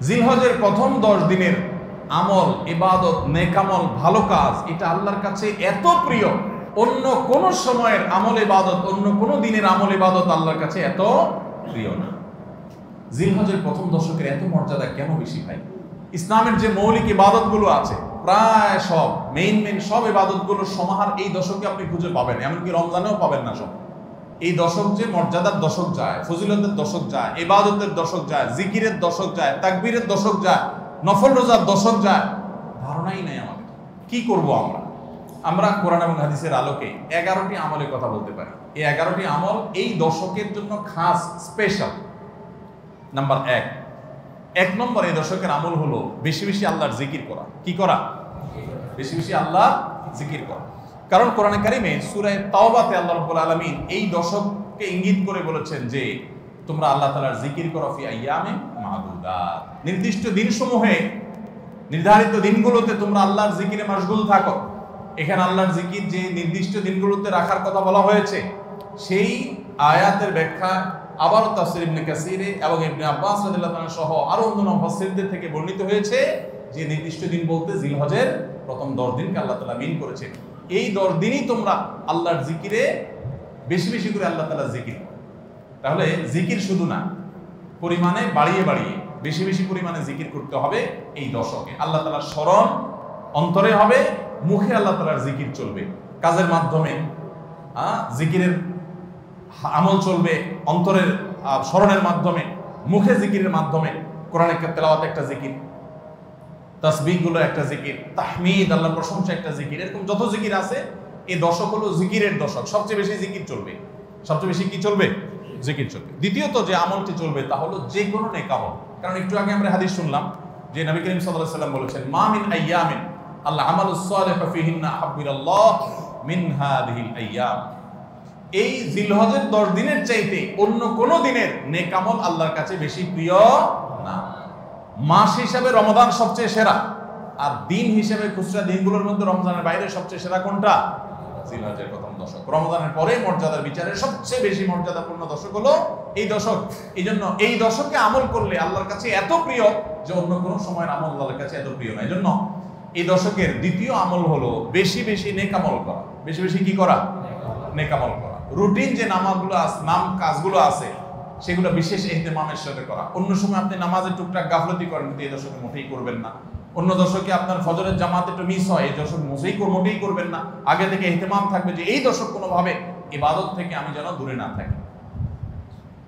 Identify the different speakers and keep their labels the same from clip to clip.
Speaker 1: জিলহজের প্রথম 10 দিনের আমল, ইবাদত, নেকামল, ভালো কাজ, এটা আল্লাহর কাছে এত প্রিয়, অন্য কোন সময়ের আমল ইবাদত, অন্য কোন দিনের আমল ইবাদত আল্লাহর কাছে এত প্রিয় না। জিলহজের প্রথম দশকের এত মর্যাদা কেন বেশি ভাই? ইসলামের যে মৌলিক ইবাদতগুলো আছে প্রায় সব মেইন সব ইবাদতগুলোর সমাহার এই দশকে আপনি খুঁজে পাবেন, এমনকি রমজানেও পাবেন না সব। এই দশক যে মর্যাদার দশক যায়, ফজিলতের দশক যায়, ইবাদতের দশক যায়, জিকিরের দশক যায়, তাকবীরের দশক যায়, নফল রোজার দশক যায়, ধারণাই নাই আমাদের। কি করব আমরা কোরআন এবং হাদিসের আলোকে 11টি আমলের কথা বলতে পারি। এই 11টি আমল এই দশকের জন্য খাস, স্পেশাল। নাম্বার 1 নম্বর এই দশকের আমল হলো বেশি বেশি আল্লাহর জিকির করা। কি করা? বেশি বেশি আল্লাহ জিকির করা। কারণ কোরআনে কারিমে সূরা তাওবাতে আল্লাহ রাব্বুল আলামিন এই দশককে ইঙ্গিত করে বলেছেন যে তোমরা আল্লাহ তাআলার জিকির করো ফি আইয়ামিন মাদুদাত, নির্দিষ্ট দিনসমূহে, নির্ধারিত দিনগুলোতে তোমরা আল্লাহর জিকিরে মাশগুল থাকো। এখানে আল্লাহর জিকির যে নির্দিষ্ট দিনগুলোতে রাখার কথা বলা হয়েছে, সেই আয়াতের ব্যাখ্যা আবারও তাফসীর ইবনে কাসিরে এবং ইবনে আব্বাস রাদিয়াল্লাহু আনহু সহ আরো অন্যান্য মুফাসসিরদের থেকে বর্ণিত হয়েছে যে নির্দিষ্ট দিন বলতে জিলহজের প্রথম 10 দিনকে আল্লাহ তাআলা মিন করেছেন। এই 10 দিনই তোমরা আল্লাহর জিকিরে বেশি বেশি করে আল্লাহ তাআলার জিকির। তাহলে জিকির শুধু না, পরিমাণে বাড়িয়ে বাড়িয়ে বেশি বেশি পরিমাণে জিকির করতে হবে এই দশকে। আল্লাহ তাআলার স্মরণ অন্তরে হবে, মুখে আল্লাহ তাআলার জিকির চলবে, কাজের মাধ্যমে জিকিরের আমল চলবে, অন্তরের স্মরণের মাধ্যমে, মুখে জিকিরের মাধ্যমে। কোরআনের তেলাওয়াত একটা জিকির, তাসবিহ গুলো একটা জিকির, তাহমিদ আল্লাহর প্রশংসা একটা জিকির, এরকম যত জিকির আছে এই দশক হলো জিকিরের দশক। সবচেয়ে বেশি জিকির চলবে। সবচেয়ে বেশি কি চলবে? জিকির চলবে। দ্বিতীয়ত যে আমলটি চলবে তা হলো যে কোনো নেক আমল। কারণ একটু আগে আমরা হাদিস শুনলাম যে নবী করিম সাল্লাল্লাহু আলাইহি ওয়াসাল্লাম বলেছেন মা মিন আইয়ামিন আল আমালুস সালিহু ফিহিন্না আহাব্বু ইলাল্লাহ মিন হাযিহিল আইয়াম। এই জিলহজের 10 দিনের চাইতে অন্য কোন দিনের নেক আমল আল্লাহর কাছে বেশি প্রিয় না। মাস হিসাবে রমাদান সবচেয়ে সেরা, আর দিন হিসেবে খুচরা দিনগুলোর মধ্যে রমজানের বাইরে সবচেয়ে সেরা কোনটা? জিলহজের প্রথম দশক। রমজানের পরে মর্যাদার বিচারে সবচেয়ে বেশি মর্যাদাপূর্ণ দশক হলো এই দশক। এই জন্য এই দশকে আমল করলে আল্লাহর কাছে এত প্রিয় যে অন্য কোনো সময়ের আমল আল্লাহর কাছে এত প্রিয় না। এই জন্য এই দশকের দ্বিতীয় আমল হলো বেশি বেশি নেক আমল করা। বেশি বেশি কি করা? নেক আমল করা। রুটিন যে কাজগুলো আছে সেগুলো বিশেষ ইহতিমামের সাথে করা। অন্য সময় আপনি নামাজের টুকটাক গাফলতি করেন, কিন্তু এই দশকে মোটেই করবেন না। অন্য দশকে আপনার ফজরের জামাত একটু মিস হয়, এই দশক মোটেই করবেন না। আগে থেকে ইহতিমাম থাকবে যে এই দশক কোনোভাবে ইবাদত থেকে আমি যেন দূরে না থাকি।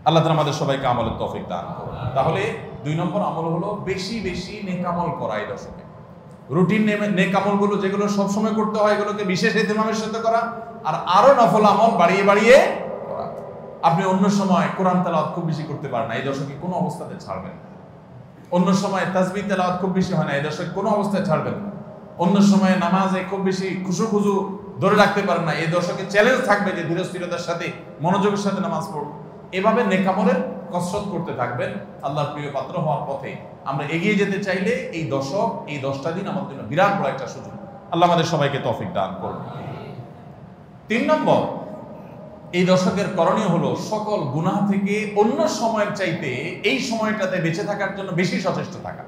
Speaker 1: আল্লাহ তাআলা আমাদের সবাইকে আমলের তৌফিক দান করুন। তাহলে 2 নম্বর আমল হলো বেশি বেশি নেক আমল করা এই দশকে। রুটিন নেক আমলগুলো যেগুলো সবসময় করতে হয় এগুলোকে বিশেষ ইহতিমামের সাথে করা, আর আরো নফল আমল বাড়িয়ে বাড়িয়ে করা। আপনি অন্য সময় কোরআন তেলাওয়াত খুব বেশি করতে পারেন না, এই দশকে কোনো অবস্থাতে ছাড়বেন না। অন্য সময় তাসবিহ তেলাওয়াত খুব বেশি হয় না, এই দশকে কোনো অবস্থায় ছাড়বেন না। অন্য সময় নামাজে খুব বেশি খুশু ধরে রাখতে পারেন না, এই দশকে চ্যালেঞ্জ থাকবে যে ধীরস্থিরতার সাথে মনোযোগের সাথে নামাজ পড়ব। এভাবে নেক আমলের কসরত করতে থাকবেন আল্লাহর প্রিয় পাত্র হওয়ার পথে। আমরা এগিয়ে যেতে চাইলে এই দশক, এই 10টা দিন আমাদের জন্য বিরাট বড় একটা সুযোগ। আল্লাহ আমাদের সবাইকে তৌফিক দান করুন। 3 নম্বর, এই দশকের করণীয় হলো সকল গুনাহ থেকে অন্য সময়ের চাইতে এই সময়টাতে বেঁচে থাকার জন্য বেশি সচেষ্ট থাকা।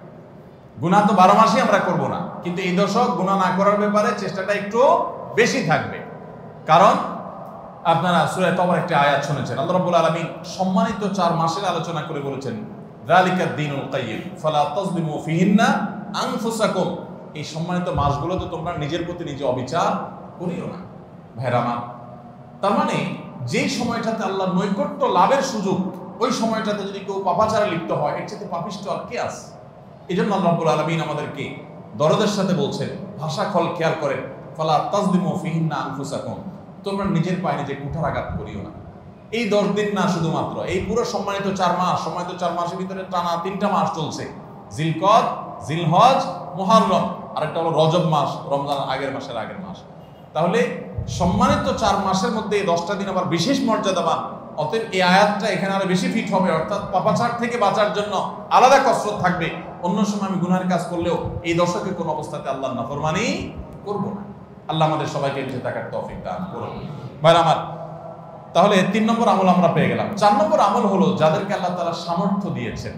Speaker 1: গুনাহ তো 12 মাসই আমরা করব না, কিন্তু এই দশক গুনাহ না করার ব্যাপারে চেষ্টাটা একটু বেশি থাকবে। কারণ আপনারা সূরা তাওবার একটা আয়াত শুনেছেন, আল্লাহ রাব্বুল আলামিন সম্মানিত 4 মাসের আলোচনা করে বলেছেন যালিকাদ দীনুল কাইয়্যিম ফালা তাযলিমু ফিহিন্না আনফুসাকুম। এই সম্মানিত মাসগুলোতে তোমরা নিজের প্রতি নিজে অবিচার করিও না। ভাইরা আমার, তার মানে যে সময়টাতে আল্লাহর নৈকট্য লাভের সুযোগ, ওই সময়টাতে যদি কেউ পাপাচারে লিপ্ত হয়, এর চেয়ে পাপিষ্ঠ আর কে আছে? এই জন্য আল্লাহ রাব্বুল আলামিন আমাদেরকে দরদের সাথে বলছেন, ভাষা খেয়াল করেন, ফালা তাযলিমু ফিহিন্না আনফুসাকুম, তোমরা নিজের পায়ে নিজে কুঠারাঘাত করিও না। এই 10 দিন না, শুধুমাত্র এই পুরো সম্মানিত 4 মাস, সম্মানিত 4 মাসের ভিতরে টানা 3টা মাস চলছে, জিলকদ, জিলহজ, মুহররম, আর একটা হলো রজব মাস, রমজান আগের মাস। তাহলে সম্মানিত 4 মাসের মধ্যে এই 10টা দিন আবার বিশেষ মর্যাদাবান। অতএব এই আয়াতটা এখানে আরো বেশি ফিট হবে, অর্থাৎ পাপাচার থেকে বাঁচার জন্য আলাদা কসরত থাকবে। অন্য সময় আমি গুনাহের কাজ করলেও এই দশকে কোনো অবস্থাতে আল্লাহর নাফরমানি করব না। আল্লাহ আমাদের সবাইকে বেঁচে থাকার তৌফিক দান করুন। ভাইরা আমার, তাহলে 3 নম্বর আমল আমরা পেয়ে গেলাম। 4 নম্বর আমল হলো যাদেরকে আল্লাহ তাআলা সামর্থ্য দিয়েছেন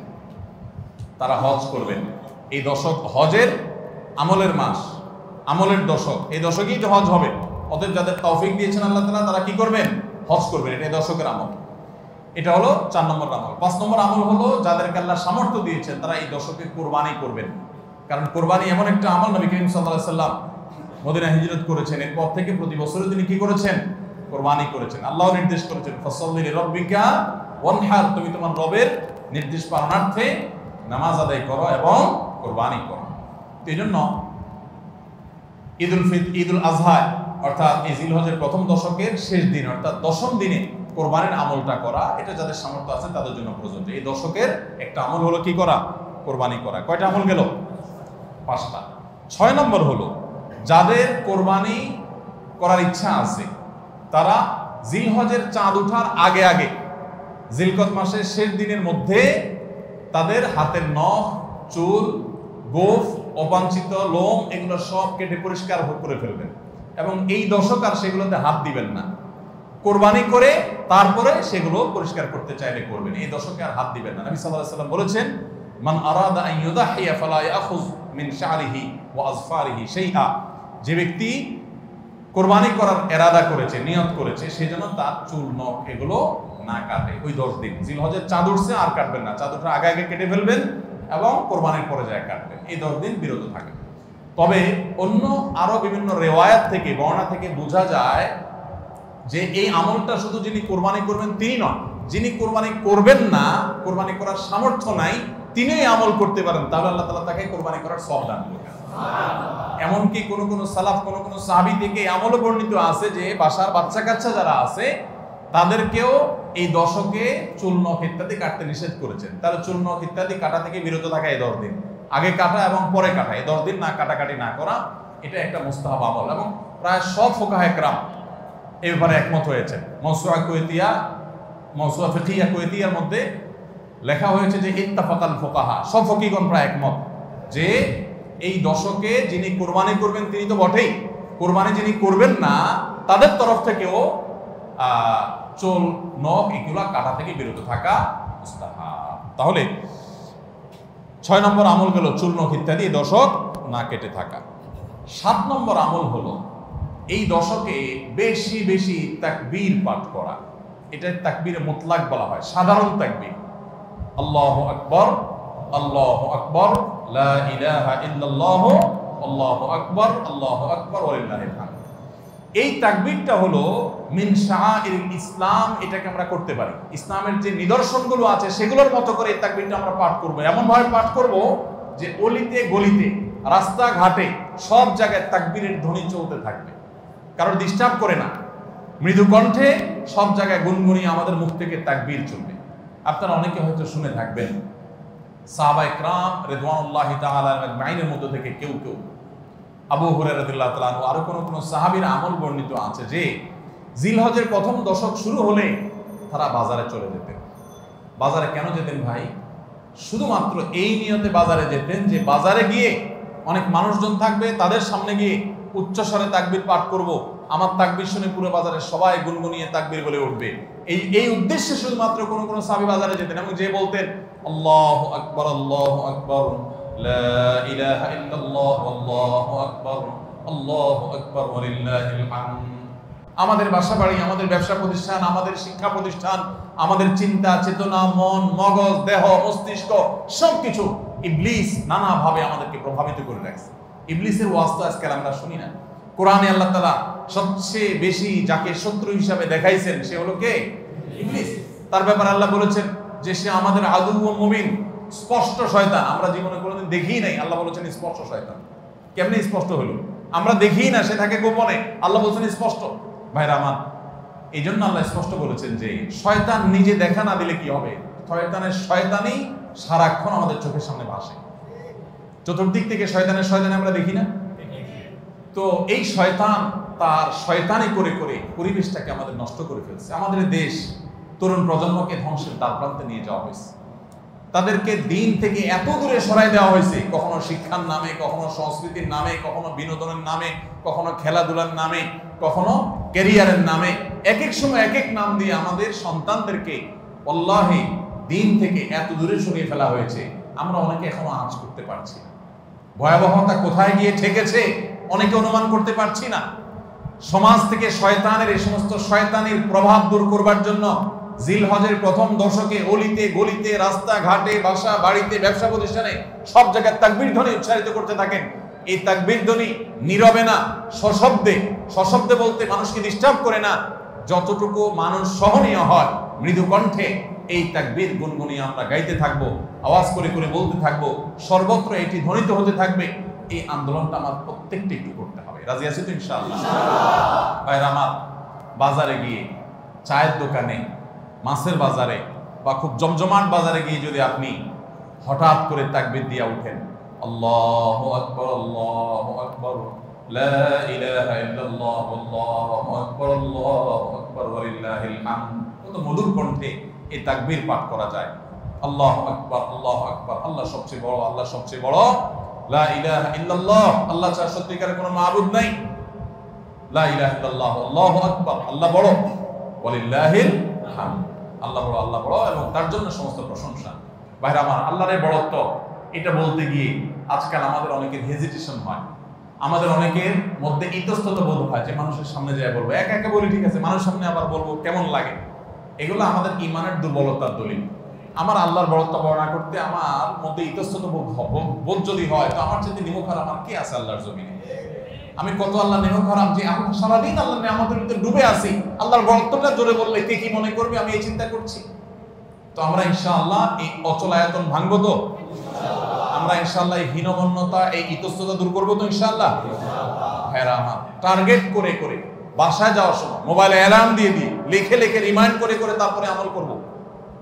Speaker 1: তারা হজ করবেন। এই দশক হজের আমলের মাস, আমলের দশক, এই দশকেই তো হজ হবে। অতএব যাদের তৌফিক দিয়েছেন আল্লাহ তাআলা তারা কি করবেন? হজ করবেন। এটা এই দশকের আমল। এটা হলো 4 নম্বর আমল। 5 নম্বর আমল হলো যাদেরকে আল্লাহ সামর্থ্য দিয়েছেন তারা এই দশকে কোরবানি করবেন। কারণ কোরবানি এমন একটা আমল, নবী করিম সাল্লাল্লাহু আলাইহি সাল্লাম মদিনা হিজরত করেছেন, এরপর থেকে প্রতি বছরে তিনি কি করেছেন? কোরবানি করেছেন। আল্লাহ নির্দেশ করেছেন ফাসাল্লি লিরাব্বিকা ওয়ানহার, তুমি তোমার রবের নির্দেশ পালনার্থে নামাজ আদায় করো এবং কোরবানি করো। এই জন্য ঈদুল আজহা অর্থাৎ এই জিলহজের প্রথম দশকের শেষ দিন অর্থাৎ 10ম দিনে কোরবানির আমলটা করা, এটা যাদের সামর্থ্য আছে তাদের জন্য প্রযোজ্য। এই দশকের একটা আমল হলো কি করা? কোরবানি করা। কয়টা আমল গেল? 5টা। 6 নম্বর হলো যাদের কোরবানি করার ইচ্ছা আছে তারা জিলহজের চাঁদ ওঠার আগে আগে জিলকদ মাসের শেষ দিনের মধ্যে তাদের হাতের নখ, চুল, গোঁফ, অবাঞ্ছিত লোম এগুলো সব কেটে পরিষ্কার করে ফেলবেন এবং এই দশক আর সেগুলোতে হাত দিবেন না। কোরবানি করে তারপরে সেগুলো পরিষ্কার করতে চাইলে করবেন, এই দশকে আর হাত দিবেন না। নবী সাল্লাল্লাহু আলাইহি সাল্লাম বলেছেন মান আরাদা আন ইউদাহিয়া ফালা ইয়াখুয মিন শা'রিহি ওয়া আযফারিহি শাইআ, যে ব্যক্তি কোরবানি করার ইরাদা করেছে, নিয়ত করেছে, সেজন্য তার চুল, নখ এগুলো না কাটে ওই 10 দিন। জিলহজের চাঁদ উঠছে আর কাটবেন না, চাঁদ ওঠার আগে আগে কেটে ফেলবেন এবং কোরবানির পরে যায় কাটবেন, এই 10 দিন বিরত থাকবেন। তবে অন্য আরো বিভিন্ন রিওয়ায়াত থেকে, বর্ণনা থেকে বোঝা যায় যে এই আমলটা শুধু যিনি কোরবানি করবেন তিনি নন, যিনি কোরবানি করবেন না, কোরবানি করার সামর্থ্য নাই, তিনি এই আমল করতে পারেন, তাহলে আল্লাহ তাআলা তাকে কোরবানি করার সওয়াব দান করবেন। এমনকি কোন সালাফ, কোন সাহাবী থেকে এই আমলও বর্ণিত আছে যে বাসার বাচ্চা কাচ্চা যারা আছে তাদেরকেও এই দশকে চুল, নখ ইত্যাদি কাটতে নিষেধ করেছেন। তাহলে চুল, নখ ইত্যাদি কাটা থেকে বিরত থাকা এই 10 দিন, আগে কাটা এবং পরে কাটা, এই 10 দিন না কাটাকাটি না করা, এটা একটা মুস্তাহাব আমল। এবং প্রায় সব ফুকাহা একরাম এই ব্যাপারে একমত হয়েছে। মাওসুআ ফিকহিয়া কুয়েতিয়ার মধ্যে লেখা হয়েছে যে ইত্তাফাকাল ফুকাহা, সব ফকিহগণ প্রায় একমত যে এই দশকে যিনি কোরবানি করবেন তিনি তো বটেই, কোরবানি যিনি করবেন না তাদের তরফ থেকেও চুল, নখ এগুলা কাটা থেকে বিরত থাকা মুস্তাহাব। তাহলে 6 নম্বর আমল গেল চুল, নখ ইত্যাদি দশক না কেটে থাকা। 7 নম্বর আমল হলো এই দশকে বেশি বেশি তাকবীর পাঠ করা। এটা তাকবীরে মুতলাক বলা হয়, সাধারণ তাকবীর। আল্লাহু আকবার, আল্লাহু আকবার, লা ইলাহা ইল্লাল্লাহু, আল্লাহু আকবার, আল্লাহু আকবার ওয়ালিল্লাহিল হামদ। এই তাকবীরটা হলো মিন শাআইরিল ইসলাম, এটাকে আমরা করতে পারি। ইসলামের যে নিদর্শনগুলো আছে সেগুলোর মতো করে এই তাকবীরটা আমরা পাঠ করব। এমন ভাবে পাঠ করব যে অলিতে গলিতে, রাস্তাঘাটে সব জায়গায় তাকবীরের ধ্বনি চলতে থাকবে, কারণ ডিস্টার্ব করে না, মৃদু কণ্ঠে সব জায়গায় গুনগুনিয়ে আমাদের মুখ থেকে তাকবীর চলবে। আপনারা অনেকে হয়তো শুনে থাকবেন সাহাবায়ে কেরাম রিদওয়ানুল্লাহি তাআলা আজমাইনের মধ্যে থেকে কেউ কেউ, আবু হুরায়রা রাদিয়াল্লাহু তাআলা আনহু, আরো কোন সাহাবীর আমল বর্ণিত আছে যে জিলহজের প্রথম দশক শুরু হলে তারা বাজারে চলে যেতেন। বাজারে কেন যেতেন ভাই? শুধুমাত্র এই নিয়তে বাজারে যেতেন যে বাজারে গিয়ে অনেক মানুষজন থাকবে, তাদের সামনে গিয়ে উচ্চস্বরে তাকবীর পাঠ করব, আমার তাকবীর শুনে পুরো বাজারে সবাই গুনগুনিয়ে তাকবীর বলে উঠবে, এই উদ্দেশ্যে শুধুমাত্র কোন সাহাবী বাজারে যেতেন এবং যে বলতেন আল্লাহু আকবার, আল্লাহু আকবার, লা ইলাহা ইল্লাল্লাহ, আল্লাহু আকবার, আল্লাহু আকবার ওয়ালিল্লাহিল হামদ। আমাদের বাসা বাড়ি, আমাদের ব্যবসা প্রতিষ্ঠান, আমাদের শিক্ষা প্রতিষ্ঠান, আমাদের চিন্তা চেতনা, মন, মগজ, দেহ, মস্তিষ্ক সবকিছু ইবলিস নানাভাবে আমাদেরকে প্রভাবিত করে রাখছে। ইবলিসের ওয়াজ তো আজকাল আমরা শুনি না। কোরআনে আল্লাহ তাআলা সবচেয়ে বেশি যাকে শত্রু হিসাবে দেখাইছেন সে হলো কে? ইবলিস। তার ব্যাপারে আল্লাহ বলেছেন যে সে আমাদের আদু ও মুবিন, স্পষ্ট শয়তান। আমরা জীবনে কোনোদিন দেখিই নাই, আল্লাহ বলেছেন স্পষ্ট শয়তান। কেমনে স্পষ্ট হলো? আমরা দেখিই না, সে থাকে গোপনে, আল্লাহ বলেছেন স্পষ্ট। ভাইরা আমার, এই জন্য আল্লাহ স্পষ্ট বলেছেন যে শয়তান নিজে দেখা না দিলে কি হবে? শয়তানের শয়তানি সারাক্ষণ আমাদের চোখের সামনে ভাসে, চতুর্দিক থেকে শয়তানি আমরা দেখি না? তো এই শয়তান তার শয়তানি করে করে পরিবেশটাকে আমাদের নষ্ট করে ফেলছে। আমাদের দেশ তরুণ প্রজন্মকে ধ্বংসের দ্বারপ্রান্তে নিয়ে যাওয়া হয়েছে, তাদেরকে দিন থেকে এত দূরে সরাই দেওয়া হয়েছে, কখনো শিক্ষার নামে, কখনো সংস্কৃতির নামে, কখনো বিনোদনের নামে, কখনো খেলাধুলার নামে, কখনো ক্যারিয়ারের নামে, এক এক সময় এক এক নাম দিয়ে আমাদের সন্তানদেরকে আল্লাহি দিন থেকে এত দূরে সরিয়ে ফেলা হয়েছে আমরা অনেকে এখনো আঁচ করতে পারছি না। ভয়াবহতা কোথায় গিয়ে ঠেকেছে অনেকে অনুমান করতে পারছি না। সমাজ থেকে শয়তানের এই সমস্ত শয়তানের প্রভাব দূর করবার জন্য জিলহজের প্রথম দশকে অলিতে গলিতে রাস্তাঘাটে বাসা বাড়িতে ব্যবসা প্রতিষ্ঠানে সব জায়গায় তাকবীর ধ্বনি উচ্চারিত করতে থাকেন। এই তাকবীর ধ্বনি নীরবে না, সশব্দে, সশব্দে বলতে মানুষকে ডিস্টার্ব করে না, যতটুকু মানুষ সহনীয় হয় মৃদু কণ্ঠে এই তাকবীর গুনগুনিয়ে আমরা গাইতে থাকবো, আওয়াজ করে করে বলতে থাকবো, সর্বত্র এটি ধ্বনিত হতে থাকবে। এই আন্দোলনটা আমার প্রত্যেকটা একটু করতে হবে। রাজি আছি তো ইনশাআল্লাহ? ভাইরা আমার, বাজারে গিয়ে, চায়ের দোকানে, মাছের বাজারে বা খুব জমজমাট বাজারে গিয়ে যদি আপনি হঠাৎ করে তাকবীর দিয়ে উঠেন, আল্লাহু আকবার, আল্লাহু আকবার, লা ইলাহা ইল্লাল্লাহ, আল্লাহু আকবার, আল্লাহু আকবার, ওয়ালিল্লাহিল হামদ, কত মধুর কণ্ঠে এই তাকবীর পাঠ করা যায়। আল্লাহু আকবার, আল্লাহু আকবার, আল্লাহ সবচেয়ে বড়, আল্লাহ সবচেয়ে বড়, লা ইলাহা ইল্লাল্লাহ, আল্লাহ ছাড়া সত্যিকারের কোনো মাবুদ নাই, লা ইলাহা ইল্লাল্লাহ, আল্লাহু আকবার, আল্লাহ বড়, ওয়ালিল্লাহিল হামদ, আল্লাহ বড়, আল্লাহ বড় এবং তার জন্য সমস্ত প্রশংসা। ভাইরা আমার, আল্লাহর বড়ত্ব এটা বলতে গিয়ে আজকাল আমাদের অনেকের হেজিটেশন হয়, আমাদের অনেকের মধ্যে ইতস্তত বোধ হয় যে মানুষের সামনে যায় বলবো, একা একা বলি ঠিক আছে, মানুষের সামনে আবার বলবো কেমন লাগে। এগুলো আমাদের ইমানের দুর্বলতার দলিল। আমার আল্লাহর বড়ত্ব বর্ণনা করতে আমার মধ্যে ইতস্তত বোধ যদি হয়, তো আমার যদি নিমুখ হারাম আর কে আছে আল্লাহর জমিনে? আমি কত আল্লাহ নিমুখ হারাম যে আমি সারাদিন আল্লাহ নিয়ামতের ভিতরে ডুবে আছি, আল্লাহর বড়ত্বটা জোরে বললে কে কি মনে করবে, আমি এই চিন্তা করছি। তো আমরা ইনশাআল্লাহ এই অচল আয়তন ভাঙবো তো, আমরা ইনশাআল্লাহ এই হীনমন্যতা, এই ইতস্ততা দূর করবো তো ইনশাআল্লাহ। ভাইরা আমার, টার্গেট করে করে বাসায় যাওয়ার সময় মোবাইলে অ্যালার্ম দিয়ে দিয়ে লিখে লিখে রিমাইন্ড করে করে তারপরে আমল করবো,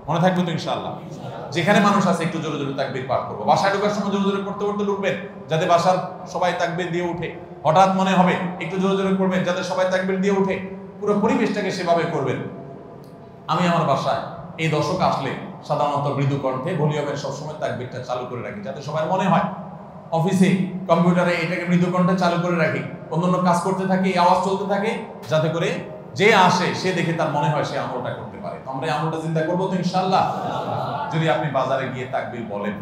Speaker 1: মনে থাকবে তো ইনশাআল্লাহ। যেখানে মানুষ আছে একটু জোরে জোরে তাকবীর পাঠ করবো, বাসায় ঢোকার সময় জোরে জোরে পড়তে পড়তে ঢুকবেন যাতে বাসার সবাই তাকবীর দিয়ে উঠে। হঠাৎ মনে হবে একটু জোরে জোরে করবেন যাতে সবাই তাকবীর দিয়ে উঠে। পুরো পরিবেশটাকে সেভাবে করবেন। আমি আমার বাসায় এই দশক আসলে সাধারণত মৃদু কণ্ঠে ভলিউমের সবসময় তাকবীরটা চালু করে রাখি যাতে সবাই মনে হয়। অফিসে কম্পিউটারে এটাকে মৃদু কণ্ঠে চালু করে রাখি, অন্যান্য কাজ করতে থাকে, এই আওয়াজ চলতে থাকে যাতে করে যে আসে সে দেখে তার মনে হয় সে আমলটা করতে পারে। আমরা এই আমলটা চিন্তা করবো তো ইনশাআল্লাহ। যদি আপনি বাজারে গিয়ে তাকবীর বলেন,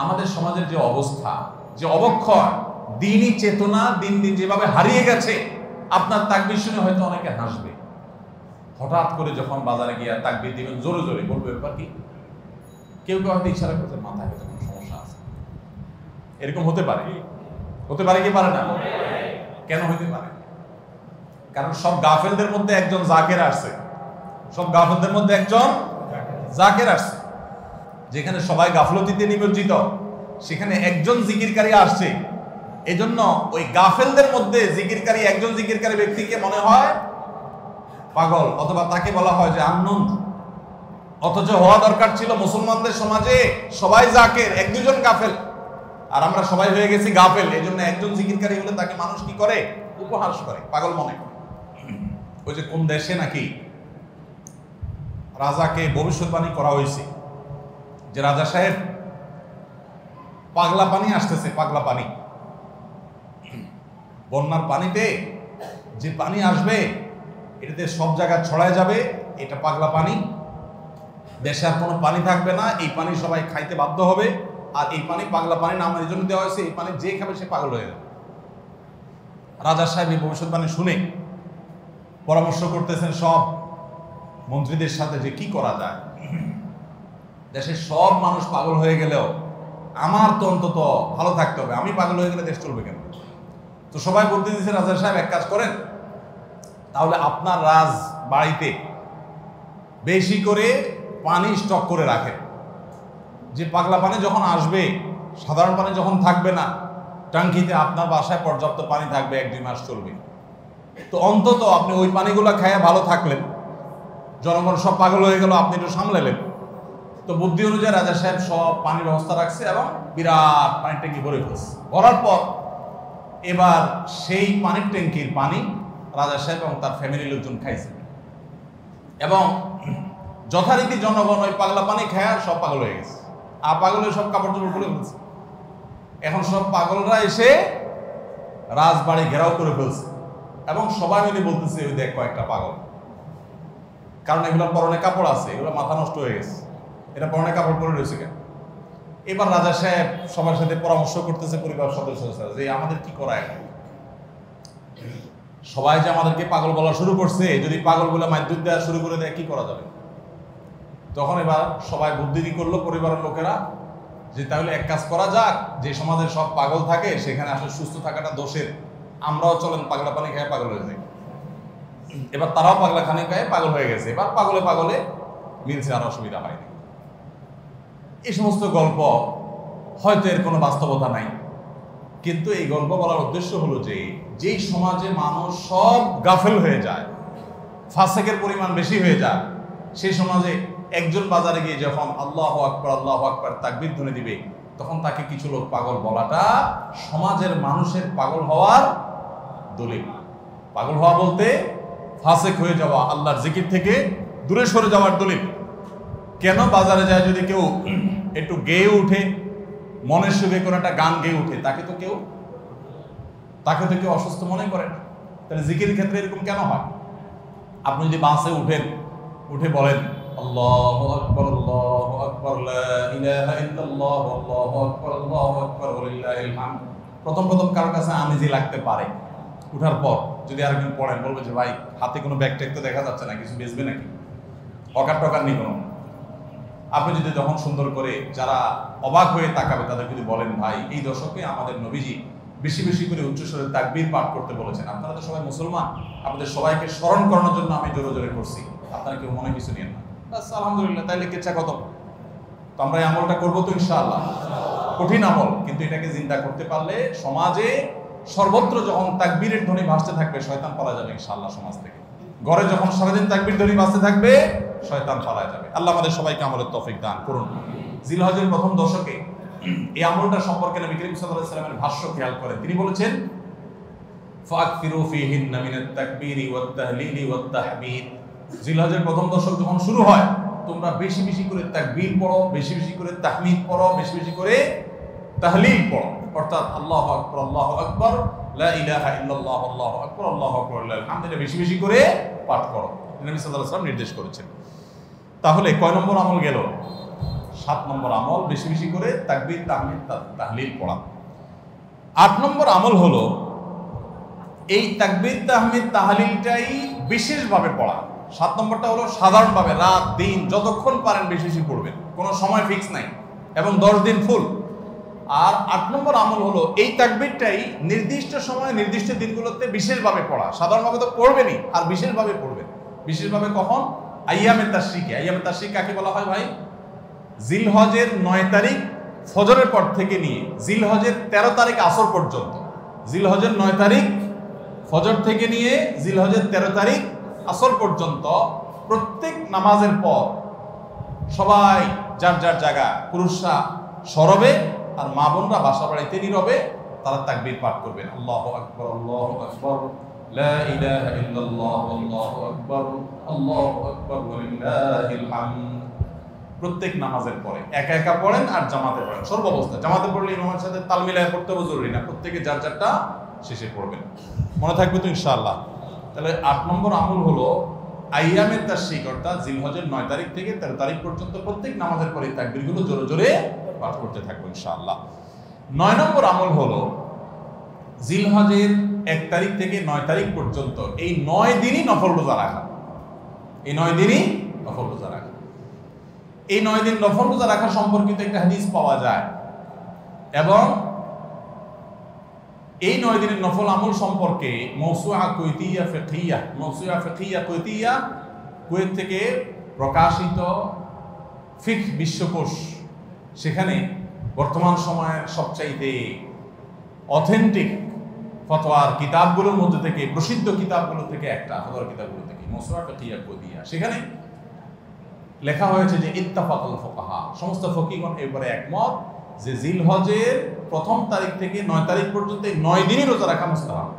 Speaker 1: আমাদের সমাজের যে অবস্থা, যে অবক্ষয়, দ্বীনি চেতনা দিন দিন যেভাবে হারিয়ে গেছে, আপনার তাকবীর শুনে হয়তো অনেকে হাসবে। হঠাৎ করে যখন বাজারে গিয়ে তাকবীর দিবেন জোরে জোরে বলবে ব্যাপার কি, কেউ কেউ হয়তো ইশারা করতে মাথায় হয়তো কোনো সমস্যা আছে, এরকম হতে পারে। হতে পারে কি পারে না? কেন হতে পারে? কারণ সব গাফেলদের মধ্যে একজন জাকের আসছে, সব গাফেলদের মধ্যে একজন জাকের আসছে। যেখানে সবাই গাফলতিতে নিমজ্জিত, সেখানে একজন জিকিরকারী আসছে। এজন্য ওই গাফেলদের মধ্যে জিকিরকারী, একজন জিকিরকারী ব্যক্তিকে মনে হয় পাগল, অথবা তাকে বলা হয় যে আননোন। অথচ হওয়া দরকার ছিল মুসলমানদের সমাজে সবাই জাকের, এক দুজন গাফেল, আর আমরা সবাই হয়ে গেছি গাফেল। এই জন্য একজন জিকিরকারী হলে তাকে মানুষ কি করে? উপহাস করে, পাগল মনে করে। ওই যে কোন দেশে নাকি রাজাকে ভবিষ্যৎবাণী করা হয়েছে যে রাজা সাহেব পাগলা পানি আসতেছে, পাগলা পানি, বন্যার পানিতে যে পানি আসবে এটাতে সব জায়গায় ছড়ায় যাবে, এটা পাগলা পানি, দেশে আর কোনো পানি থাকবে না, এই পানি সবাই খাইতে বাধ্য হবে। আর এই পানি পাগলা পানি নাম এই জন্য দেওয়া হয়েছে, এই পানি যে খাবে সে পাগল হয়ে যাবে। রাজা সাহেব এই ভবিষ্যৎবাণী শুনে পরামর্শ করতেছেন সব মন্ত্রীদের সাথে যে কি করা যায়। দেশের সব মানুষ পাগল হয়ে গেলেও আমার তো অন্তত ভালো থাকতে হবে, আমি পাগল হয়ে গেলে দেশ চলবে কেন? তো সবাই বলতে দিচ্ছে রাজা সাহেব এক কাজ করেন, তাহলে আপনার রাজ বাড়িতে বেশি করে পানি স্টক করে রাখেন, যে পাগলা পানি যখন আসবে, সাধারণ পানি যখন থাকবে না, ট্যাঙ্কিতে আপনার বাসায় পর্যাপ্ত পানি থাকবে, 1-2 মাস চলবে। তো অন্তত আপনি ওই পানিগুলো খেয়ে ভালো থাকলেন, জনগণ সব পাগল হয়ে গেল, আপনি একটু সামলালেন। তো বুদ্ধি অনুযায়ী রাজা সাহেব সব পানির ব্যবস্থা রাখছে এবং বিরাট পানির ট্যাঙ্কি ভরে ফেলছে। ভরার পর এবার সেই পানির ট্যাঙ্কির পানি রাজা সাহেব এবং তার ফ্যামিলির লোকজন খাইছে, এবং যথারীতি জনগণ ওই পাগলা পানি খায় সব পাগল হয়ে গেছে। আর পাগল হয়ে সব কাপড় চোপড় খুলে ফেলছে। এখন সব পাগলরা এসে রাজবাড়ি ঘেরাও করে ফেলছে এবং সবাই মিলে বলতেছে ওই দেখ কয়েকটা পাগল। কারণ এগুলোর পরনে কাপড় আছে, এগুলো মাথা নষ্ট হয়ে গেছে, এটা পরনে কাপড় পরে রয়েছে কেন? এবার রাজা সাহেব সবার সাথে পরামর্শ করতেছে পরিবার সদস্যরা যে আমাদের কি করা এখন, সবাই যে আমাদেরকে পাগল বলা শুরু করছে, যদি পাগল বলে মাইদুর দেওয়া শুরু করে দেয় কি করা যাবে। তখন এবার সবাই বুদ্ধি করলো পরিবারের লোকেরা যে তাহলে এক কাজ করা যাক, যে সমাজে সব পাগল থাকে সেখানে আসলে সুস্থ থাকাটা দোষের, আমরাও চলেন পাগলা পানি খায় পাগল হয়ে যাই। এবার তারাও পাগলা খানি খায় পাগল হয়ে গেছে, এবার পাগলে পাগলে মিলছে, আর অসুবিধা হয়নি। এই সমস্ত গল্প হয়তো এর কোনো বাস্তবতা নাই, কিন্তু এই গল্প বলার উদ্দেশ্য হলো যে যেই সমাজে মানুষ সব গাফেল হয়ে যায়, ফাসেকের পরিমাণ বেশি হয়ে যায়, সেই সমাজে একজন বাজারে গিয়ে যখন আল্লাহু আকবার তাকবীর ধ্বনি দিবে, তখন তাকে কিছু লোক পাগল বলাটা সমাজের মানুষের পাগল হওয়ার দলিল। পাগল হওয়া বলতে ফাসেক হয়ে যাওয়া, আল্লাহর জিকির থেকে দূরে সরে যাওয়ার দলিল। কেন বাজারে যায় যদি কেউ একটু গেয়ে উঠে, মনের সুখে কোনো একটা গান গেয়ে উঠে, তাকে তো কেউ অসুস্থ মনে করে না। তাহলে জিকির ক্ষেত্রে এরকম কেন হয়? আপনি যদি বাসে উঠে বলেন আল্লাহু আকবার লা ইলাহা ইল্লাল্লাহ আল্লাহু আকবার ওয়ালিল্লাহিল হামদ, প্রথম কারোর কাছে আনিজি লাগতে পারে। উঠার পর যদি আরেকজন পড়েন বলবে যে ভাই হাতে কোনো ব্যাগ ট্যাগ তো দেখা যাচ্ছে না, কিছু বেচবে নাকি, অকার টকার নেই কোনো। আপনি যদি যখন সুন্দর করে যারা অবাক হয়ে তাকাবে তাদের যদি বলেন ভাই এই দশকে আমাদের নবীজি বেশি বেশি করে উচ্চস্বরে তাকবীর পাঠ করতে বলেছেন, আপনারা তো সবাই মুসলমান, আপনাদের সবাইকে স্মরণ করানোর জন্য আমি জোরে জোরে করছি, আপনারা কেউ মনে কিছু নিয়েন না, বাস আলহামদুলিল্লাহ, তাইলে কেচ্ছা কত। তো আমরা এই আমলটা করবো তো ইনশাআল্লাহ, কঠিন আমল, কিন্তু এটাকে জিন্দা করতে পারলে সমাজে সর্বত্র যখন তাকবীরের ধ্বনি ভাসতে থাকবে শয়তান পালা যাবে ইনশাআল্লাহ সমাজ থেকে। ঘরে যখন সারাদিন তাকবীর ধ্বনি ভাসতে থাকবে শয়তান পালায় যাবে। আল্লাহ আমাদের সবাইকে আমলের তৌফিক দান করুন। জিলহজের প্রথম দশকে এই আমলটা সম্পর্কে নবী করিম সাল্লাল্লাহু আলাইহি ওয়াসাল্লামের ভাষ্য খেয়াল করেন। তিনি বলেছেন ফাকফিরু ফীহিন্না মিনাত তাকবীরি ওয়াত তাহলিলি ওয়াত তাহমিদ, জিলহজের প্রথম দশক যখন শুরু হয় তোমরা বেশি বেশি করে তাকবীর পড়ো, বেশি বেশি করে তাহমিদ পড়ো, বেশি বেশি করে তাহলিল পড়ো, অর্থাৎ আল্লাহু আকবার লা ইলাহা ইল্লাল্লাহ আল্লাহু আকবার লিল হামদ, এটা বেশি বেশি করে পাঠ করো, নবী সাল্লাল্লাহু আলাইহি ওয়াসাল্লাম নির্দেশ করেছেন। তাহলে কয় নম্বর আমল গেল? 7 নম্বর আমল, বেশি বেশি করে তাকবীর তাহমিদ তাহলিল পড়া। 8 নম্বর আমল হলো এই তাকবীর তাহমিদ তাহলিলটাই বিশেষভাবে পড়া। 7 নম্বরটা হলো সাধারণভাবে রাত দিন যতক্ষণ পারেন বেশি বেশি পড়বেন, কোনো সময় ফিক্স নাই, এবং 10 দিন ফুল। আর 8 নম্বর আমল হলো এই তাকবীরটাই নির্দিষ্ট সময়ে নির্দিষ্ট দিনগুলোতে বিশেষভাবে পড়া। সাধারণভাবে তো পড়বেনই, আর বিশেষভাবে পড়বেন। বিশেষভাবে কখন? আইয়ামে তাশরিকে। আইয়ামে তাশরিক কাকে বলা হয় ভাই? জিলহজের 9 তারিখ ফজরের পর থেকে নিয়ে জিলহজের 13 তারিখ আসর পর্যন্ত, জিলহজের 9 তারিখ ফজর থেকে নিয়ে জিলহজের 13 তারিখ আসর পর্যন্ত প্রত্যেক নামাজের পর সবাই যার যার জায়গা, পুরুষরা সরবে আর মা বোনরা বাসা বাড়িতে নীরবে তারা তাকবীর পাঠ করবেন। আল্লাহু আকবার লা ইলাহা ইল্লাল্লাহ আল্লাহু আকবার ওয়ালিল্লাহিল হামদ। প্রত্যেক নামাজের পরে একা একা পড়েন আর জামাতে পড়েন, সর্বাবস্থায়। জামাতে পড়লে ইমামের সাথে তাল মিলায় পড়তে হবে জরুরি না, প্রত্যেকে যার যারটা শেষে পড়বেন। মনে থাকবে তো ইনশাআল্লাহ। তাহলে 8 নম্বর আমল হলো আইয়ামে তাশরিক, অর্থাৎ জিলহজের 9 তারিখ থেকে 13 তারিখ পর্যন্ত প্রত্যেক নামাজের পরে তাকবীরগুলো জোরে জোরে পাঠ করতে থাকবো ইনশাআল্লাহ। 9 নম্বর আমল হলো জিলহজের 1 তারিখ থেকে 9 তারিখ পর্যন্ত এই 9 দিনই নফল রোজা রাখা। এই 9 দিনই নফল রোজা রাখা। এই 9 দিন নফল রোজা রাখা সম্পর্কিত একটা হাদিস পাওয়া যায়, এবং এই 9 দিনের নফল আমল সম্পর্কে মওসুআ ফিকহিয়া কুয়েত থেকে প্রকাশিত ফিকহ বিশ্বকোষ, সেখানে বর্তমান সময়ের সবচাইতে অথেন্টিক ফতোয়ার কিতাবগুলোর মধ্যে থেকে, প্রসিদ্ধ কিতাবগুলো থেকে একটা, ফতোয়ার কিতাবগুলো থেকে মওসুআ ফিকহিয়া কুয়েতিয়া, সেখানে লেখা হয়েছে যে ইত্তাফাকাল ফুকাহা, সমস্ত ফকিহগণ এবারে একমত যে জিলহজের প্রথম তারিখ থেকে 9 তারিখ পর্যন্ত এই 9 দিনই রোজা রাখা মুস্তাহাব।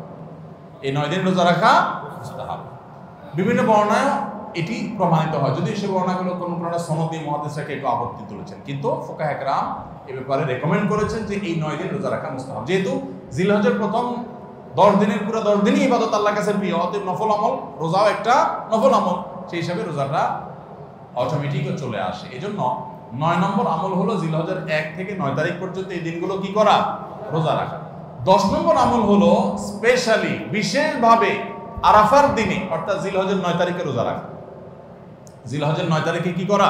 Speaker 1: এই 9 দিন রোজা রাখা মুস্তাহাব। বিভিন্ন বর্ণনায় এটি প্রমাণিত হয়, যদি সে বর্ণনাগুলো কোনো সনদি মুহাদ্দিসরা কেউ আপত্তি তুলেছেন, কিন্তু ফুকাহা একরাম এ ব্যাপারে রেকমেন্ড করেছেন যে এই 9 দিন রোজা রাখা মুস্তাহাব। যেহেতু জিলহজের প্রথম 10 দিনের পুরো 10 দিনই ইবাদত আল্লাহর কাছে প্রিয়, অতএব নফল আমল, রোজাও একটা নফল আমল, সেই হিসাবে রোজাটা অটোমেটিকও চলে আসে। এই জন্য 9 নম্বর আমল হলো জিলহজের 1 থেকে 9 তারিখ পর্যন্ত এই দিনগুলো কি করা? রোজা রাখা। 10 নম্বর আমল হলো স্পেশালি বিশেষভাবে আরাফার দিনে অর্থাৎ জিলহজের 9 তারিখে রোজা রাখা। জিলহজের 9 তারিখে কি করা?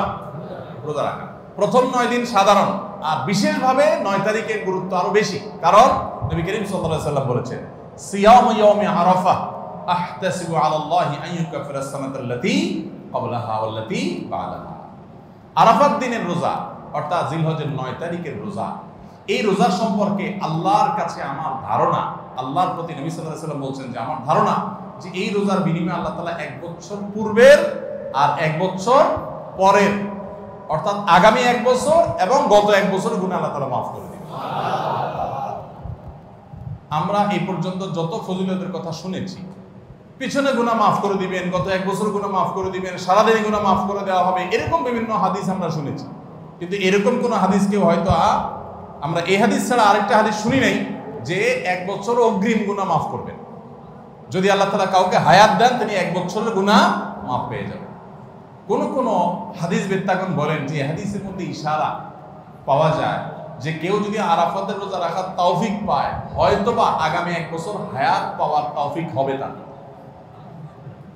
Speaker 1: রোজা রাখা। প্রথম 9 দিন সাধারণ, আর বিশেষভাবে 9 তারিখের গুরুত্ব আরো বেশি, কারণ নবী করিম সাল্লাল্লাহু আলাইহি ওয়াসাল্লাম বলেছেন সিয়ামু ইয়াউমি আরাফা আহতাসিবু আলাল্লাহি আন ইউকাফিরা আস-সানাতাল্লাতী ক্বাবলাহা ওয়াল্লাতী বা'দাহা। আরাফাত দিনের রোজা অর্থাৎ জিলহজের 9 তারিখের রোজা, এই রোজার সম্পর্কে আল্লাহর কাছে আমার ধারণা, আল্লাহর প্রতি নবী সাল্লাল্লাহু আলাইহি ওয়াসাল্লাম বলছেন যে আমার ধারণা যে এই রোজার বিনিময়ে আল্লাহ তাআলা 1 বছর পূর্বের আর 1 বছর পরের অর্থাৎ আগামী 1 বছর এবং গত 1 বছরের গুনাহ আল্লাহ তাআলা মাফ করে দিবেন। আমরা এই পর্যন্ত যত ফজিলতের কথা শুনেছি, পিছনে গুনাহ মাফ করে দিবেন, গত 1 বছর গুনাহ মাফ করে দিবেন, সারাদিন গুনাহ মাফ করে দেওয়া হবে, এরকম বিভিন্ন হাদিস আমরা শুনেছি। কিন্তু এরকম কোন হাদিস কেউ হয়তো আমরা এই হাদিস ছাড়া আরেকটা হাদিস শুনি নাই যে 1 বছর অগ্রিম গুনাহ মাফ করবেন। যদি আল্লাহ তাআলা কাউকে হায়াত দেন তিনি 1 বছরের গুনাহ মাফ পেয়ে যাবেন। কোন হাদিস বেত্তাগণ বলেন যে হাদিসের মধ্যে ইশারা পাওয়া যায় যে কেউ যদি আরাফাতের রোজা রাখার তৌফিক পায় হয়তোবা আগামী 1 বছর হায়াত পাওয়ার তৌফিক হবে তার।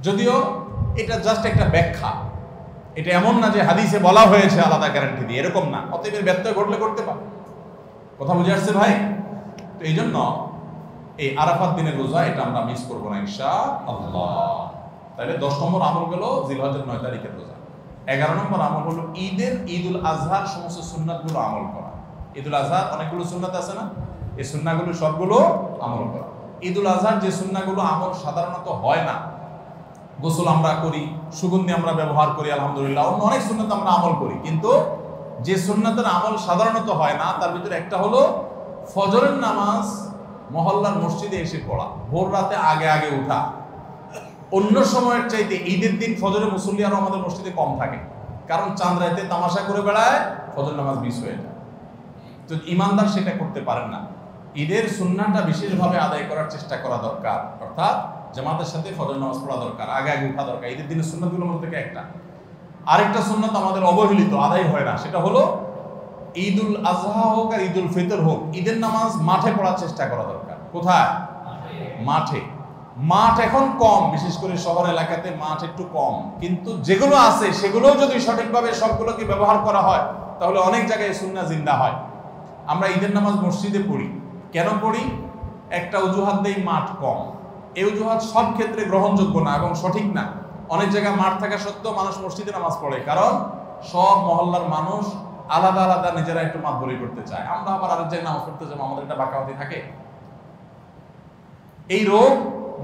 Speaker 1: যদিও এটা জাস্ট একটা ব্যাখ্যা, এটা এমন না যে হাদিসে বলা হয়েছে আলাদা গ্যারান্টি দিয়ে, এরকম না। অতএব ব্যত্যয় ঘটলে করতে পারে। কথা বুঝে আসছে ভাই? তো এই জন্য এই আরাফাত দিনের রোজা এটা আমরা মিস করবো না ইনশাআল্লাহ। তাহলে 10 নম্বর আমল গেল জিলহজের 9 তারিখের রোজা। 11 নম্বর আমল হলো ঈদুল আজহার সমস্ত সুন্নাতগুলো আমল করা। ঈদুল আজহার অনেকগুলো সুন্নাত আছে না, এই সুন্নাহগুলো সবগুলো আমল করা। ঈদুল আজহার যে সুন্নাহগুলো আমল সাধারণত হয় না, গোসল আমরা করি, সুগন্ধি আমরা ব্যবহার করি, আলহামদুলিল্লাহ, অন্য অনেক সুন্নাত আমরা আমল করি, কিন্তু যে সুন্নাতের আমল সাধারণত হয় না তার ভিতরে একটা হলো ফজরের নামাজ মহল্লার মসজিদে এসে পড়া, ভোর রাতে আগে আগে উঠা। অন্য সময়ের চাইতে ঈদের দিন ফজরের মুসল্লি আরো আমাদের মসজিদে কম থাকে, কারণ চাঁদ রাতে তামাশা করে বেড়ায়, ফজর নামাজ মিস হয়ে যায়। তো ইমানদার সেটা করতে পারেন না। ঈদের সুন্নাহটা বিশেষভাবে আদায় করার চেষ্টা করা দরকার, অর্থাৎ জামাতের সাথে ফজর নামাজ পড়া দরকার, আগে আগে উঠা দরকার। ঈদের দিনের সুন্নাতগুলোর মধ্যে থেকে একটা। আরেকটা সুন্নাত আমাদের অবহেলিত, আদায় হয় না, সেটা হলো ঈদুল আজহা হোক আর ঈদুল ফিতর হোক, ঈদের নামাজ মাঠে পড়ার চেষ্টা করা দরকার। কোথায়? মাঠে। মাঠ এখন কম, বিশেষ করে শহর এলাকাতে মাঠ একটু কম, কিন্তু যেগুলো আছে সেগুলো যদি সঠিকভাবে সবগুলোকে ব্যবহার করা হয় তাহলে অনেক জায়গায় সুন্নাহ জিন্দা হয়। আমরা ঈদের নামাজ মসজিদে পড়ি, কেন পড়ি? একটা অজুহাত দেই, মাঠ কম। এই অজুহাত সব ক্ষেত্রে গ্রহণযোগ্য না এবং সঠিক না। অনেক জায়গায় মাঠ থাকা সত্ত্বেও মানুষ মসজিদে নামাজ পড়ে, কারণ সব মহল্লার মানুষ আলাদা আলাদা নিজেরা একটু মাঠ বলি করতে চায়। আমরা আবার আরেক জায়গায় নামাজ পড়তে যাবো, আমাদের একটা বাঁকাবাতি থাকে। এই রোগ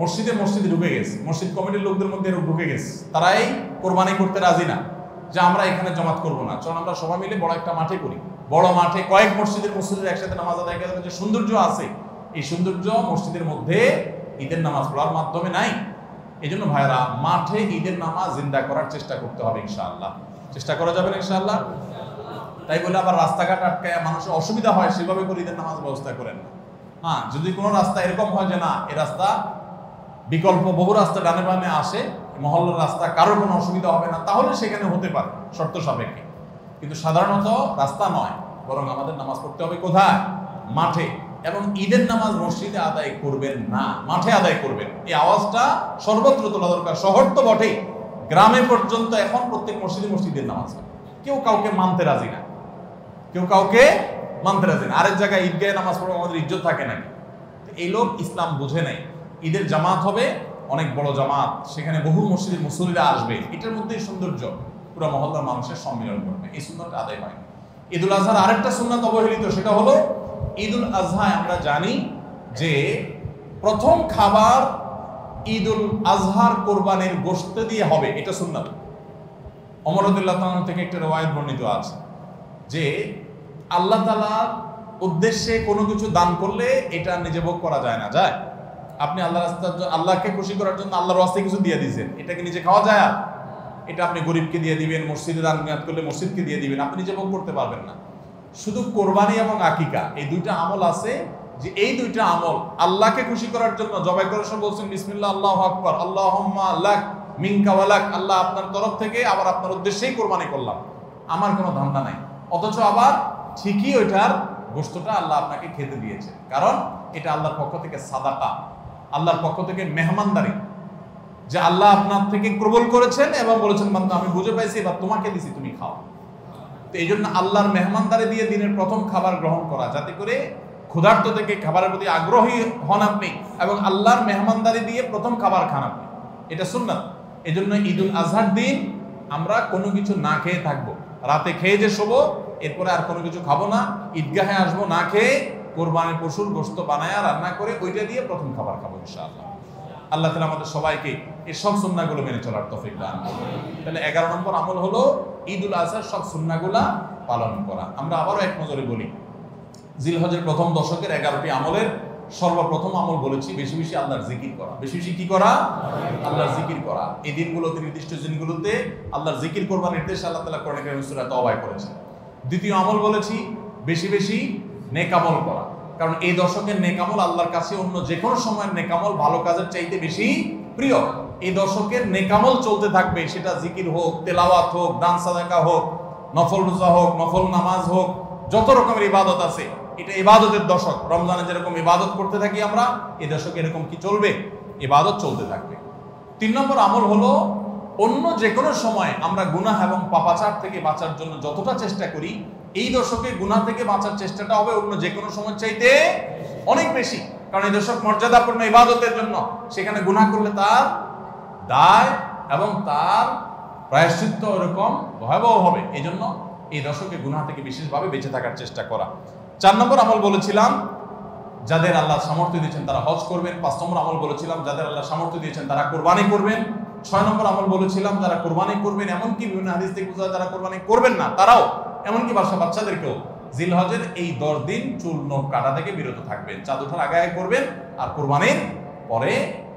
Speaker 1: মসজিদে ঢুকে গেছে, মসজিদ কমিটির লোকদের মধ্যে রোগ ঢুকে গেছে। তারাই কোরবানি করতে রাজি না যে আমরা এখানে জমাত করবো না, চল আমরা সবাই মিলে বড় একটা মাঠে করি। বড় মাঠে কয়েক মসজিদের একসাথে নামাজ আদায় করার যে সৌন্দর্য আছে, এই সৌন্দর্য মসজিদের মধ্যে ঈদের নামাজ পড়ার মাধ্যমে নাই। এই জন্য ভাইরা মাঠে ঈদের নামাজ জিন্দা করার চেষ্টা করতে হবে ইনশাআল্লাহ। চেষ্টা করা যাবে না ইনশাআল্লাহ? তাই বলে আবার রাস্তাঘাট আটকায় মানুষের অসুবিধা হয় সেভাবে করে ঈদের নামাজ ব্যবস্থা করেন না। হ্যাঁ, যদি কোনো রাস্তা এরকম হয় যে না, এই রাস্তা বিকল্প বহু রাস্তা ডানে বামে আসে, মহল্লার রাস্তা কারোর কোনো অসুবিধা হবে না, তাহলে সেখানে হতে পারে শর্ত সাপেক্ষে। কিন্তু সাধারণত রাস্তা নয়, বরং আমাদের নামাজ পড়তে হবে কোথায়? মাঠে। এবং ঈদের নামাজ মসজিদে আদায় করবেন না, মাঠে আদায় করবেন। এই আওয়াজটা সর্বত্র তোলা দরকার। শহর তো বটেই, গ্রামে পর্যন্ত এখন প্রত্যেক মসজিদের নামাজ কেউ কাউকে মানতে রাজি না, আরেক জায়গায় ঈদগাহে নামাজ পড়ে আমাদের ইজ্জত থাকে নাকি? এই লোক ইসলাম বুঝে নাই। ঈদের জামাত হবে অনেক বড় জামাত, সেখানে বহু মসজিদের মুসল্লিরা আসবে, এটার মধ্যেই সৌন্দর্য, পুরো মহল্লার মানুষের সম্মিলন করবে। এই সুন্নাতটা আদায় হয়। ঈদুল আজহার আরেকটা সুন্নাত অবহেলিত, সেটা হলো ঈদুল আজহায় আমরা জানি যে প্রথম খাবার ঈদুল আজহার কোরবানির গোশত দিয়ে হবে, এটা সুন্নাত। ওমর রাদিয়াল্লাহু তাআলা থেকে একটা রওয়ায়াত বর্ণিত আছে যে আল্লাহ তাআলার উদ্দেশ্যে কোনো কিছু দান করলে এটা নিজে ভোগ করা যায় না। যায়? আপনি আল্লাহকে খুশি করার জন্য আল্লাহর ওয়াস্তে কিছু দিয়ে দিয়েছেন, এটা কি নিজে খাওয়া যায়? এটা আপনি গরিবকে দিয়ে দিবেন, মসজিদে দান করলে মসজিদকে দিয়ে দিবেন, আপনি নিজে ভোগ করতে পারবেন না। শুধু কোরবানি এবং আকিকা এই দুইটা আমল আছে, যে এই দুইটা আমল আল্লাহকে খুশি করার জন্য জবাই করার সময় বলছেন বিসমিল্লাহ আল্লাহু আকবার, আল্লাহুম্মা লাক মিনকা ওয়া লাক, আল্লাহ আপনার তরফ থেকে আবার আপনার উদ্দেশ্যেই কোরবানি করলাম, আমার কোনো ধান্দা নাই। অথচ আবার ঠিকই ওইটার গোশতটা আল্লাহ আপনাকে খেতে দিয়েছে, কারণ এটা আল্লাহর পক্ষ থেকে সাদাকা, আল্লাহর পক্ষ থেকে মেহমানদারি, যে আল্লাহ আপনার থেকে কবুল করেছেন এবং বলেছেন বান্দা আমি বুঝে পাইছি এবার তোমাকে দিছি, তুমি খাও। তো এই জন্য আল্লাহর মেহমানদারি দিয়ে দিনের প্রথম খাবার গ্রহণ করা, যাতে করে ক্ষুধার্ত থেকে খাবারের প্রতি আগ্রহী হন আপনি এবং আল্লাহর মেহমানদারি দিয়ে প্রথম খাবার খান আপনি, এটা সুন্নাত। এই জন্য ঈদুল আজহার দিন আমরা কোনো কিছু না খেয়ে থাকবো, রাতে খেয়ে যে শোবো, এরপরে আর কোনো কিছু খাবো না, ঈদগাহে আসবো না খেয়ে, কোরবানির পশুর গোশত বানায় রান্না করে ওইটা দিয়ে প্রথম খাবার খাবো ইনশাআল্লাহ। আল্লাহ তাআলা আমাদের সবাইকে এই সব সুন্নাহগুলো মেনে চলার তৌফিক দান করুন। তাহলে 11 নম্বর আমল হলো ঈদুল আজহার সব সুন্নাহগুলা পালন করা। আমরা আবারও এক নজরে বলি, জিলহজের প্রথম দশকের 11টি আমলের সর্বপ্রথম আমল বলেছি বেশি বেশি আল্লাহর জিকির করা। বেশি বেশি কি করা? আল্লাহর জিকির করা। এই দিনগুলোতে, নির্দিষ্ট দিনগুলোতে আল্লাহর জিকির করবার নির্দেশ আল্লাহ তাআলা কোরআনে কারীমে সূরা তাওবায় করেছেন। দ্বিতীয় আমল বলেছি বেশি বেশি নেক আমল করা, কারণ এই দশকের নেক আমল আল্লাহর কাছে অন্য যে কোনো সময়ের নেক আমল ভালো কাজের চাইতে বেশি প্রিয়। এই দশকের নেক আমল চলতে থাকবে, সেটা জিকির হোক, তেলাওয়াত হোক, দান সাদাকা হোক, নফল রোজা হোক, নফল নামাজ হোক, যত রকমের ইবাদত আছে, এটা ইবাদতের দশক। রমজানে যেরকম ইবাদত করতে থাকি আমরা, এই দশকে এরকম কি চলবে? ইবাদত চলতে থাকবে। 3 নম্বর আমল হলো অন্য যে কোনো সময় আমরা গুনাহ এবং পাপাচার থেকে বাঁচার জন্য যতটা চেষ্টা করি, এই দশকে গুনাহ থেকে বাঁচার চেষ্টাটা হবে অন্য যে কোনো সময় চাইতে অনেক বেশি, কারণ এই দশক মর্যাদাপূর্ণ ইবাদতের জন্য। সেখানে গুনাহ করলে তার দায় এবং তার প্রায়শ্চিত্ত এরকম ভয়াবহ হবে। এই জন্য এই দশকে গুনাহ থেকে বিশেষভাবে বেঁচে থাকার চেষ্টা করা। 4 নম্বর আমল বলেছিলাম যাদের আল্লাহ সামর্থ্য দিয়েছেন তারা হজ করবেন। 5 নম্বর আমল বলেছিলাম যাদের আল্লাহ সামর্থ্য দিয়েছেন তারা কোরবানি করবেন। 6 নম্বর আমল বলেছিলাম যারা কোরবানি করবেন, এমনকি বিভিন্ন হাদিস থেকে বোঝা যায় যারা কোরবানি করবেন না তারাও, এমনকি বাচ্চাদেরকেও জিলহজের এই 10 দিন চুল নখ কাটা থেকে বিরত থাকবেন। চাঁদ ওঠার আগে আগে করবেন আর কোরবানির পরে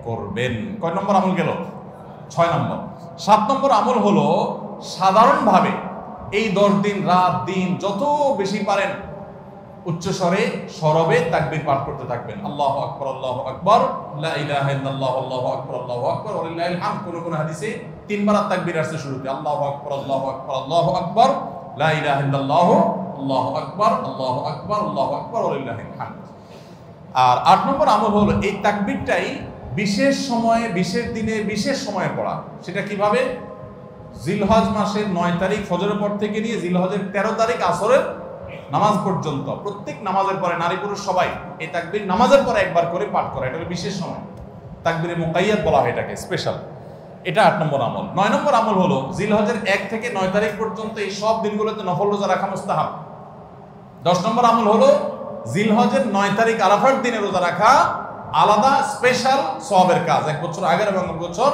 Speaker 1: করবেন। কয় নম্বর আমল গেল? 6 নম্বর। 7 নম্বর আমল হলো সাধারণভাবে এই 10 দিন রাত দিন যত বেশি পারেন উচ্চস্বরে সরবে তাকবীর পাঠ করতে থাকবেন। আল্লাহু আকবার, আল্লাহু আকবার, লা ইলাহা ইল্লাল্লাহ, আল্লাহু আকবার, আল্লাহু আকবার, ওয়া লিল্লাহিল হামদ। কোন হাদিসে 3 বার তাকবীর আসছে শুরুতে, আল্লাহু আকবার, আল্লাহু আকবার, আল্লাহু আকবার, লা ইলাহা ইল্লাল্লাহ, আল্লাহু আকবার, আল্লাহু আকবার, আল্লাহু আকবার, ওয়া লিল্লাহিল হামদ। আর 8 নম্বর আমল হলো এই তাকবীরটাই বিশেষ সময়ে, বিশেষ দিনে, বিশেষ সময়ে পড়া। সেটা কিভাবে? জিলহজ মাসের 9 তারিখ ফজরের পর থেকে নিয়ে জিলহজের 13 তারিখ আসরের নামাজ পর্যন্ত প্রত্যেক নামাজের পরে নারী পুরুষ সবাই এই তাকবীর নামাজের পরে একবার করে পাঠ করা। এটা বিশেষ সময়, তাকবীরে মুকাইয়াদ বলা হয় এটাকে, স্পেশাল। এটা 8 নম্বর আমল। 9 নম্বর আমল হলো জিলহজের 1 থেকে 9 তারিখ পর্যন্ত এই সব দিনগুলোতে নফল রোজা রাখা মুস্তাহাব। 10 নম্বর আমল হলো জিলহজের 9 তারিখ আরাফার দিনে রোজা রাখা আলাদা স্পেশাল সওয়াবের কাজ। 1 বছর আগের এবং 1 বছর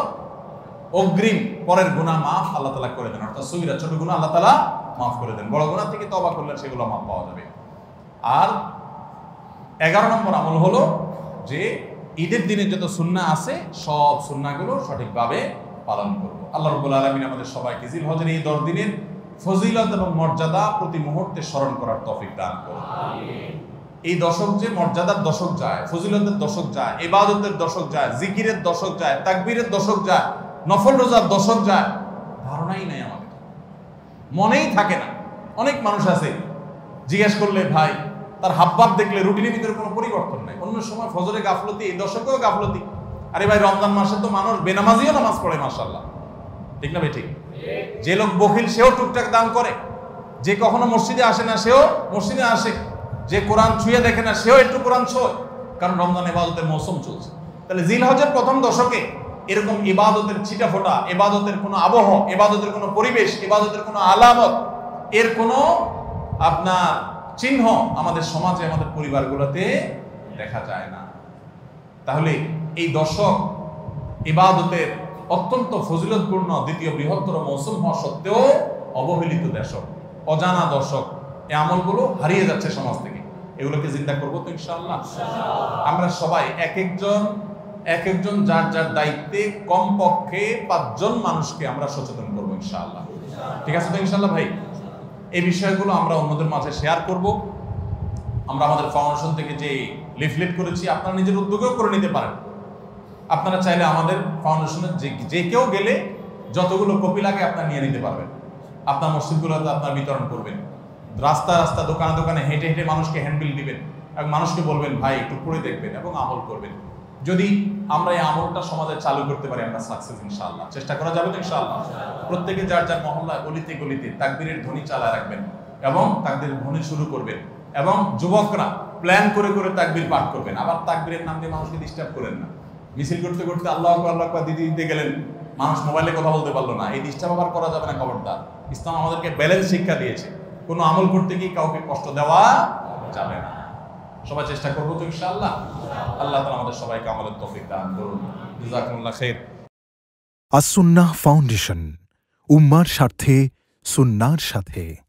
Speaker 1: অগ্রিম পরের গুনাহ মাফ আল্লাহ তাআলা করে দেন, অর্থাৎ সগীরা ছোট গুনাহ আল্লাহ তাআলা মাফ করে দেন। বড় গুনাহ থেকে তওবা করলে সেগুলো মাফ পাওয়া যাবে। আর 11 নম্বর আমল হলো যে ঈদের দিনে যত সুন্নাহ আছে সব সুন্নাহগুলো সঠিকভাবে পালন করব। আল্লাহ রাব্বুল আলামিন আমাদের সবাইকে জিলহজের এই 10 দিনের ফজিলত এবং মর্যাদা প্রতি মুহূর্তে স্মরণ করার তৌফিক দান করুন। আমিন। এই দশক যে মর্যাদার দশক যায়, ফজিলতের দশক যায়, ইবাদতের দশক যায়, জিকিরের দশক যায়, তাকবীরের দশক যায়, নফল রোজার দশক যায়, ধারণাই নাই আমাদের, মনেই থাকে না। অনেক মানুষ আছে জিজ্ঞেস করলে ভাই তার হাবভাব দেখলে রুটিনের ভিতরে কোনো পরিবর্তন নাই। অন্য সময় ফজরে গাফলতি, এই দশকেও গাফলতি। আরে ভাই রমজান মাসে তো মানুষ বেনামাজিও নামাজ পড়ে, মাশাআল্লাহ, ঠিক না ভাই? ঠিক। যে লোক বখিল সেও টুকটাক দান করে, যে কখনো মসজিদে আসে না সেও মসজিদে আসে, যে কোরআন ছুঁয়ে দেখে না সেও একটু কোরআন ছোঁয়, কারণ রমজান ইবাদতের মৌসুম চলছে। তাহলে জিলহজের প্রথম দশকে এরকম ইবাদতের ছিটাফোঁটা, ইবাদতের কোনো আবহ, ইবাদতের কোনো পরিবেশ, ইবাদতের কোনো আলামত, এর কোনো আপনার চিহ্ন আমাদের সমাজে, আমাদের পরিবারগুলোতে দেখা যায় না। তাহলে এই দশক ইবাদতের অত্যন্ত ফজিলতপূর্ণ দ্বিতীয় বৃহত্তর মৌসুম হওয়া সত্ত্বেও অবহেলিত দশক, অজানা দশক। এই আমলগুলো হারিয়ে যাচ্ছে সমাজ থেকে। এগুলোকে জিন্দা করবো তো ইনশাআল্লাহ। আমরা সবাই এক একজন যার যার দায়িত্বে কমপক্ষে 5 জন মানুষকে আমরা সচেতন করবো ইনশাআল্লাহ। ঠিক আছে তো ইনশাআল্লাহ ভাই? এই বিষয়গুলো আমরা অন্যদের মাঝে শেয়ার করব। আমরা আমাদের ফাউন্ডেশন থেকে যে লিফলেট করেছি আপনারা নিজের উদ্যোগেও করে নিতে পারেন। আপনারা চাইলে আমাদের ফাউন্ডেশনের যে কেউ গেলে যতগুলো কপি লাগে আপনারা নিয়ে নিতে পারবেন। আপনার মসজিদগুলোতে আপনারা বিতরণ করবেন। রাস্তা রাস্তা দোকানে দোকানে হেঁটে হেঁটে মানুষকে হ্যান্ডবিল দিবেন এবং মানুষকে বলবেন ভাই একটু পড়ে দেখবেন এবং আমল করবেন। যদি আমরা এই আমলটা সমাজে চালু করতে পারি আমরা সাকসেস ইনশাআল্লাহ। চেষ্টা করা যাবে তো ইনশাআল্লাহ। প্রত্যেকে যার যার মহল্লা গলিতে গলিতে তাকবীরের ধ্বনি চালায় রাখবেন এবং তাকবীরের ধ্বনি শুরু করবেন এবং যুবকরা প্ল্যান করে করে তাকবীর পাঠ করবেন। আবার তাকবীরের নাম দিয়ে মানুষকে ডিস্টার্ব করেন না। মিছিল করতে করতে আল্লাহু আকবার আল্লাহু আকবার দিদি দিতে গেলেন, মানুষ মোবাইলে কথা বলতে পারলো না, এই ডিস্টার্ব আবার করা যাবে না। খবরদার, ইসলাম আমাদেরকে ব্যালেন্স শিক্ষা দিয়েছে, কোনো আমল করতে গিয়ে কাউকে কষ্ট দেওয়া যাবে না। সবাই চেষ্টা করবো তো ইনশাআল্লাহ। আল্লাহ তাআলা আমাদের সবাইকে আমলের তৌফিক দান করুন। জাযাকুমুল্লাহ খাইর।
Speaker 2: আস-সুন্নাহ ফাউন্ডেশন, উম্মার স্বার্থে সুন্নাহর সাথে।